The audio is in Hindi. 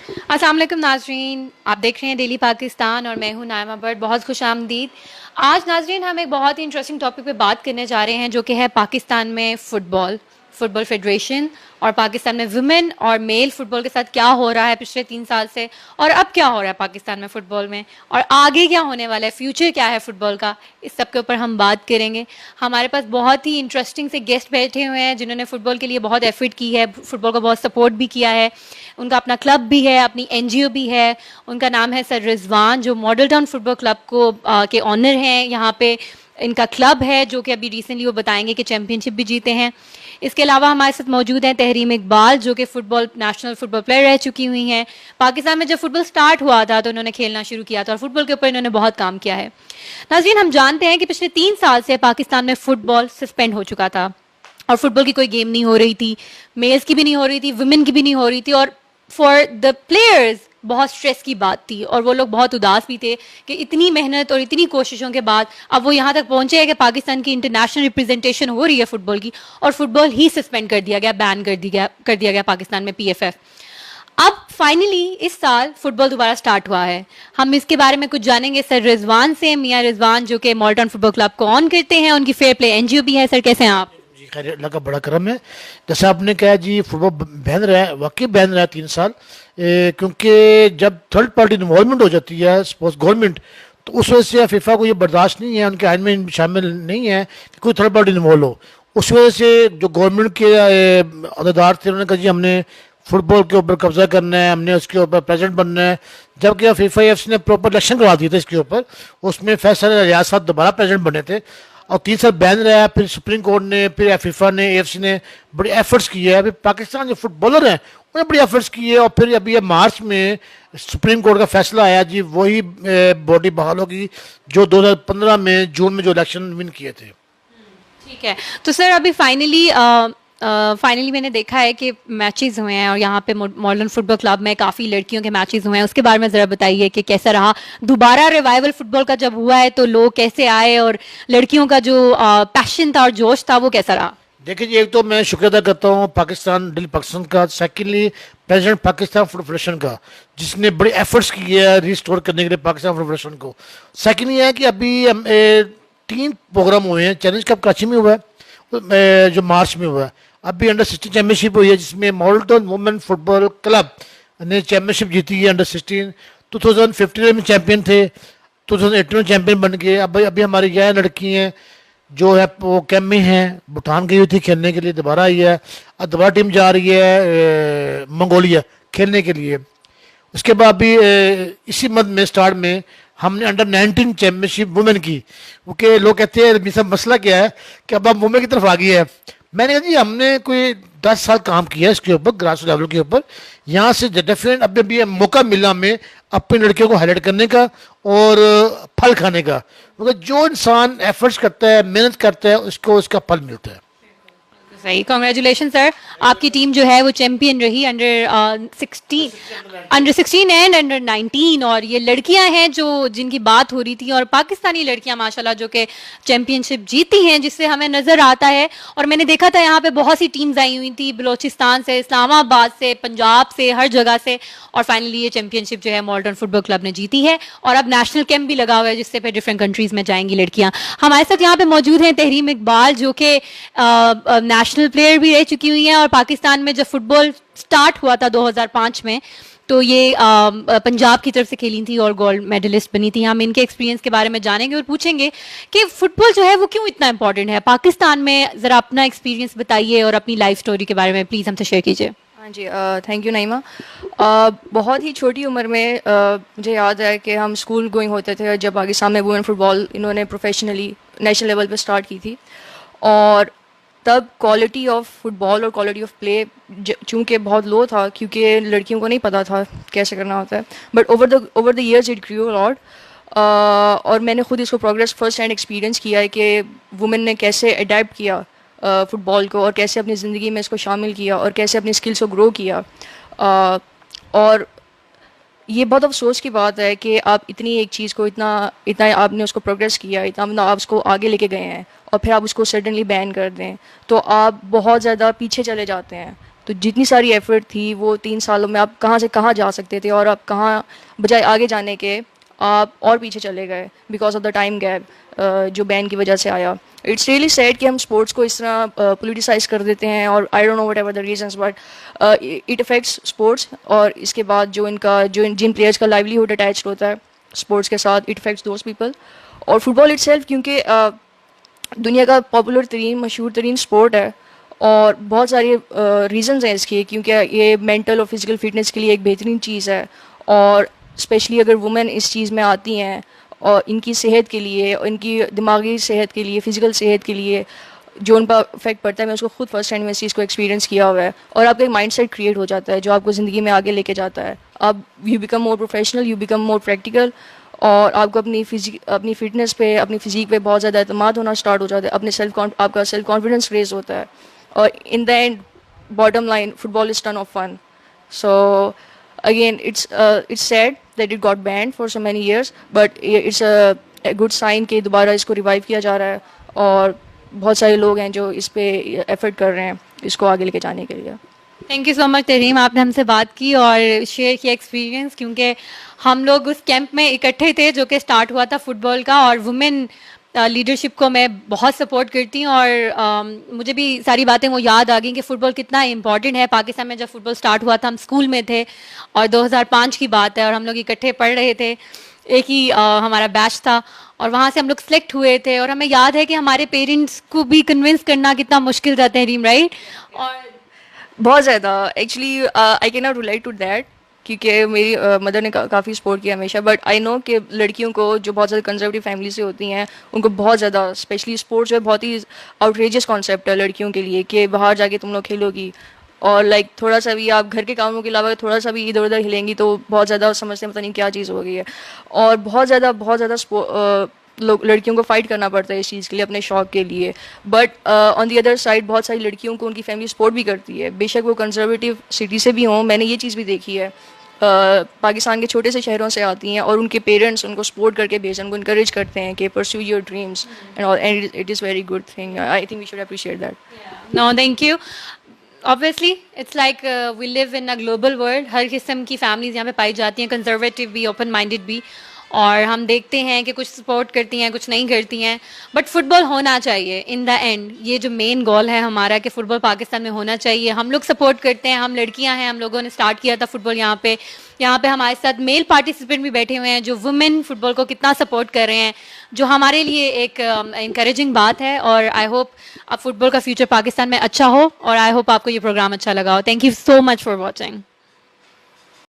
अस्सलाम वालेकुम नाजरीन, आप देख रहे हैं डेली पाकिस्तान और मैं हूं नाइमा भट्ट। बहुत खुश आमदीद। आज नाजरीन हम एक बहुत ही इंटरेस्टिंग टॉपिक पे बात करने जा रहे हैं जो कि है पाकिस्तान में फ़ुटबॉल फ़ुटबॉल फेडरेशन और पाकिस्तान में वुमेन और मेल फ़ुटबॉल के साथ क्या हो रहा है पिछले 3 साल से, और अब क्या हो रहा है पाकिस्तान में फ़ुटबॉल में, और आगे क्या होने वाला है, फ्यूचर क्या है फ़ुटबॉल का। इस सब के ऊपर हम बात करेंगे। हमारे पास बहुत ही इंटरेस्टिंग से गेस्ट बैठे हुए हैं जिन्होंने फ़ुटबॉल के लिए बहुत एफर्ट की है, फ़ुटबॉल को बहुत सपोर्ट भी किया है। उनका अपना क्लब भी है, अपनी एनजीओ भी है। उनका नाम है सर रिजवान, जो मॉडल टाउन फुटबॉल क्लब को के ऑनर हैं। यहाँ पे इनका क्लब है जो कि अभी रिसेंटली वो बताएंगे कि चैम्पियनशिप भी जीते हैं। इसके अलावा हमारे साथ मौजूद हैं तहरीम इकबाल, जो कि फुटबॉल नेशनल फुटबॉल प्लेयर रह चुकी हुई हैं। पाकिस्तान में जब फुटबॉल स्टार्ट हुआ था तो उन्होंने खेलना शुरू किया था और फुटबॉल के ऊपर इन्होंने बहुत काम किया है। नाज़रीन, हम जानते हैं कि पिछले 3 साल से पाकिस्तान में फुटबॉल सस्पेंड हो चुका था और फुटबॉल की कोई गेम नहीं हो रही थी, मेल्स की भी नहीं हो रही थी, वुमेन की भी नहीं हो रही थी, और फॉर द प्लेयर्स बहुत स्ट्रेस की बात थी और वो लोग बहुत उदास भी थे कि इतनी मेहनत और इतनी कोशिशों के बाद अब वो यहाँ तक पहुंचे हैं कि पाकिस्तान की इंटरनेशनल रिप्रेजेंटेशन हो रही है फुटबॉल की, और फुटबॉल ही सस्पेंड कर दिया गया, बैन कर दिया गया पाकिस्तान में पीएफएफ। अब फाइनली इस साल फुटबॉल दोबारा स्टार्ट हुआ है। हम इसके बारे में कुछ जानेंगे सर रिजवान से। मियां रिजवान जो कि मॉडर्न फुटबॉल क्लब को ऑन करते हैं, उनकी फेयर प्ले एनजीओ भी है। सर, कैसे हैं आप? जी खैर, अल्लाह का बड़ा करम है। जैसा आपने कहा जी, फुटबॉल बैन रहा है, वाकई बैन रहा है 3 साल। क्योंकि जब थर्ड पार्टी इन्वॉल्वमेंट हो जाती है, सपोज गवर्नमेंट, तो उस वजह से फीफा को ये बर्दाश्त नहीं है, उनके आइन में शामिल नहीं है कि कोई थर्ड पार्टी इन्वॉल्व हो। उस वजह से जो गवर्नमेंट के अहदेदार थे, उन्होंने कहा जी हमने फुटबॉल के ऊपर कब्जा करना है, हमने उसके ऊपर प्रेसिडेंट बनना है। जबकि फीफा एफ ने प्रॉपर इलेक्शन करवा दिया था इसके ऊपर, उसमें फैसला रियाज साहब दोबारा प्रेसिडेंट बने थे और 3 साल बैन रहा है। फिर सुप्रीम कोर्ट ने, फिर फीफा ने, एएफसी ने बड़े एफर्ट्स किए हैं। अभी पाकिस्तान जो फुटबॉलर हैं उन्होंने बड़ी एफर्ट्स की है, और फिर अभी ये मार्च में सुप्रीम कोर्ट का फैसला आया जी, वही बॉडी बहाल होगी जो 2015 में जून में जो इलेक्शन विन किए थे। ठीक है, तो सर अभी फाइनली मैंने देखा है कि मैचेस हुए हैं और यहाँ पे मॉडर्न फुटबॉल क्लब में काफ़ी लड़कियों के मैचेस हुए हैं। उसके बारे में ज़रा बताइए कि कैसा रहा दोबारा रिवाइवल फुटबॉल का जब हुआ है, तो लोग कैसे आए और लड़कियों का जो पैशन था और जोश था वो कैसा रहा? देखिए जी, एक तो मैं शुक्र अदा करता हूँ पाकिस्तान दिल पाकिस्तान का, secondly president Pakistan football federation का, जिसने बड़े एफर्ट्स किए हैं रिस्टोर करने के लिए पाकिस्तान फुटबॉल फेडरेशन को। सेकेंड ये है कि अभी 3 प्रोग्राम हुए हैं। चैलेंज कप कराची में हुआ है, जो मार्च में हुआ है। अभी अंडर 16 चैंपियनशिप हुई है, जिसमें model town women football club ने चैंपियनशिप जीती है अंडर 16। 2015 में चैंपियन थे, 2018 में चैंपियन बन गए। अब अभी हमारी यह लड़की हैं जो है वो कैंप में हैं, भूटान गई हुई थी खेलने के लिए, दोबारा आई है। अब दोबारा टीम जा रही है मंगोलिया खेलने के लिए। उसके बाद भी इसी मंथ में स्टार्ट में हमने अंडर 19 चैंपियनशिप वुमेन की, क्योंकि लोग कहते हैं मिसा मसला क्या है कि अब हम वुमेन की तरफ आ गई है। मैंने कहा जी हमने कोई 10 साल काम किया है इसके ऊपर, ग्रास लेवल के ऊपर। यहाँ से डेफिनेट अब भी मौका मिला हमें अपनी लड़कियों को हाईलाइट करने का और फल खाने का, क्योंकि जो इंसान एफर्ट्स करता है, मेहनत करता है, उसको उसका फल मिलता है। सही, कॉन्ग्रेचुलेशन सर। आपकी टीम जो है वो चैंपियन रही अंडर 16 एंड अंडर 19, और ये लड़कियां हैं जो जिनकी बात हो रही थी, और पाकिस्तानी लड़कियां माशाल्लाह जो कि चैंपियनशिप जीती हैं, जिससे हमें नज़र आता है। और मैंने देखा था यहाँ पे बहुत सी टीम्स आई हुई थी, बलोचिस्तान से, इस्लामाबाद से, पंजाब से, हर जगह से, और फाइनली ये चैंपियनशिप जो है मॉडर्न फुटबॉल क्लब ने जीती है। और अब नेशनल कैंप भी लगा हुआ है जिससे फिर डिफरेंट कंट्रीज़ में जाएंगी लड़कियाँ। हमारे साथ यहाँ पे मौजूद हैं तहरीम इकबाल, जो कि नेशनल प्लेयर भी रह चुकी हुई हैं, और पाकिस्तान में जब फुटबॉल स्टार्ट हुआ था 2005 में, तो ये पंजाब की तरफ से खेली थी और गोल्ड मेडलिस्ट बनी थी। हम इनके एक्सपीरियंस के बारे में जानेंगे और पूछेंगे कि फुटबॉल जो है वो क्यों इतना इंपॉर्टेंट है पाकिस्तान में। ज़रा अपना एक्सपीरियंस बताइए और अपनी लाइफ स्टोरी के बारे में प्लीज़ हमसे शेयर कीजिए। हाँ जी, थैंक यू नाइमा। बहुत ही छोटी उम्र में मुझे याद है कि हम स्कूल गोइंग होते थे जब पाकिस्तान में वुमेन फुटबॉल इन्होंने प्रोफेशनली नेशनल लेवल पे स्टार्ट की थी, और तब क्वालिटी ऑफ फुटबॉल और क्वालिटी ऑफ प्ले चूँकि बहुत लो था, क्योंकि लड़कियों को नहीं पता था कैसे करना होता है। But over the years it grew lot, और मैंने खुद इसको प्रोग्रेस फर्स्ट हैंड एक्सपीरियंस किया है कि वुमेन ने कैसे अडेप्ट किया फुटबॉल को, और कैसे अपनी ज़िंदगी में इसको शामिल किया, और कैसे अपनी स्किल्स को ग्रो किया। और ये बहुत अफसोस की बात है कि आप इतनी एक चीज़ को इतना इतना आपने उसको प्रोग्रेस किया, इतना मतलब आप उसको आगे लेके गए हैं, और फिर आप उसको सडनली बैन कर दें तो आप बहुत ज़्यादा पीछे चले जाते हैं। तो जितनी सारी एफर्ट थी वो 3 सालों में आप कहाँ से कहाँ जा सकते थे, और आप कहाँ बजाय आगे जाने के आप और पीछे चले गए because of the time gap जो बैन की वजह से आया. इट्स रियली सैड कि हम स्पोर्ट्स को इस तरह पोलिटिसाइज कर देते हैं, और I don't know what ever the reasons, but it affects sports. और इसके बाद जो जिन प्लेयर्स का लाइवलीहुड अटैच होता है स्पोर्ट्स के साथ, इट अफेक्ट्स दोज पीपल. और फुटबॉल इटसेल्फ क्योंकि दुनिया का पॉपुलर तरीन मशहूर तरीन स्पोर्ट है, और बहुत सारे रीजंस हैं इसके, क्योंकि ये मेंटल और फिजिकल फिटनेस के लिए एक बेहतरीन चीज़ है. और स्पेशली अगर वुमेन इस चीज़ में आती हैं और इनकी सेहत के लिए, इनकी दिमागी सेहत के लिए, फिजिकल सेहत के लिए जो उन पर इफेक्ट पड़ता है, मैं उसको खुद फर्स्ट हैंड में इस चीज़ को एक्सपीरियंस किया हुआ है. और आपका एक माइंडसेट क्रिएट हो जाता है जो आपको ज़िंदगी में आगे लेके जाता है. आप you become more professional, you become more practical, और आपको अपनी फिटनेस पे, अपनी फिजिक पे बहुत ज़्यादा एतमाद होना स्टार्ट हो जाता है. आपका सेल्फ कॉन्फिडेंस रेज होता है. और in the end bottom line football is ton of fun. So again it's sad that it got banned for so many years, but it's a good sign कि दोबारा इसको रिवाइव किया जा रहा है, और बहुत सारे लोग हैं जो इस पे एफर्ट कर रहे हैं इसको आगे लेके जाने के लिए. थैंक यू सो मच तरीम, आपने हमसे बात की और शेयर किया एक्सपीरियंस, क्योंकि हम लोग उस कैंप में इकट्ठे थे जो कि स्टार्ट हुआ था फुटबॉल का. और वुमेन लीडरशिप को मैं बहुत सपोर्ट करती हूँ, और मुझे भी सारी बातें वो याद आ गई कि फ़ुटबॉल कितना इम्पॉर्टेंट है. पाकिस्तान में जब फुटबॉल स्टार्ट हुआ था हम स्कूल में थे, और 2005 की बात है, और हम लोग इकट्ठे पढ़ रहे थे, एक ही हमारा बैच था, और वहाँ से हम लोग सेलेक्ट हुए थे. और हमें याद है कि हमारे पेरेंट्स को भी कन्विंस करना कितना मुश्किल रहता है रीम, राइट? और बहुत ज़्यादा actually I can not relate to that, क्योंकि मेरी मदर ने काफ़ी सपोर्ट किया हमेशा. बट आई नो कि लड़कियों को जो बहुत ज़्यादा कंजर्वेटिव फैमिली से होती हैं उनको बहुत ज़्यादा, स्पेशली स्पोर्ट्स जो है बहुत ही आउटरेजियस कॉन्सेप्ट है लड़कियों के लिए कि बाहर जाके तुम लोग खेलोगी, और लाइक थोड़ा सा भी आप घर के कामों के अलावा थोड़ा सा भी इधर उधर हिलेंगी तो बहुत ज़्यादा समझते हैं पता नहीं क्या चीज़ हो गई है. और बहुत ज़्यादा लोग लड़कियों को फाइट करना पड़ता है इस चीज़ के लिए, अपने शौक के लिए. But on the other side बहुत सारी लड़कियों को उनकी फैमिली सपोर्ट भी करती है, बेशक वो कंजर्वेटिव सिटी से भी हों. मैंने ये चीज़ भी देखी है, पाकिस्तान के छोटे से शहरों से आती हैं और उनके पेरेंट्स उनको सपोर्ट करके भेजते हैं, उनको इनकरेज करते हैं कि pursue your dreams and all, and it is very good thing. I think we should appreciate that. No, thank you. Obviously it's like we live in a global world. हर किस्म की फैमिलीज यहाँ पे पाई जाती हैं, कंजर्वेटिव भी, ओपन माइंडेड भी, और हम देखते हैं कि कुछ सपोर्ट करती हैं, कुछ नहीं करती हैं. बट फुटबॉल होना चाहिए इन द एंड. ये जो मेन गोल है हमारा कि फुटबॉल पाकिस्तान में होना चाहिए. हम लोग सपोर्ट करते हैं, हम लड़कियां हैं, हम लोगों ने स्टार्ट किया था फुटबॉल यहाँ पे हमारे साथ मेल पार्टिसिपेंट भी बैठे हुए हैं जो वुमेन फुटबॉल को कितना सपोर्ट कर रहे हैं, जो हमारे लिए एक इंकरेजिंग बात है. और आई होप अब फुटबॉल का फ्यूचर पाकिस्तान में अच्छा हो, और आई होप आपको ये प्रोग्राम अच्छा लगा हो. Thank you so much for watching.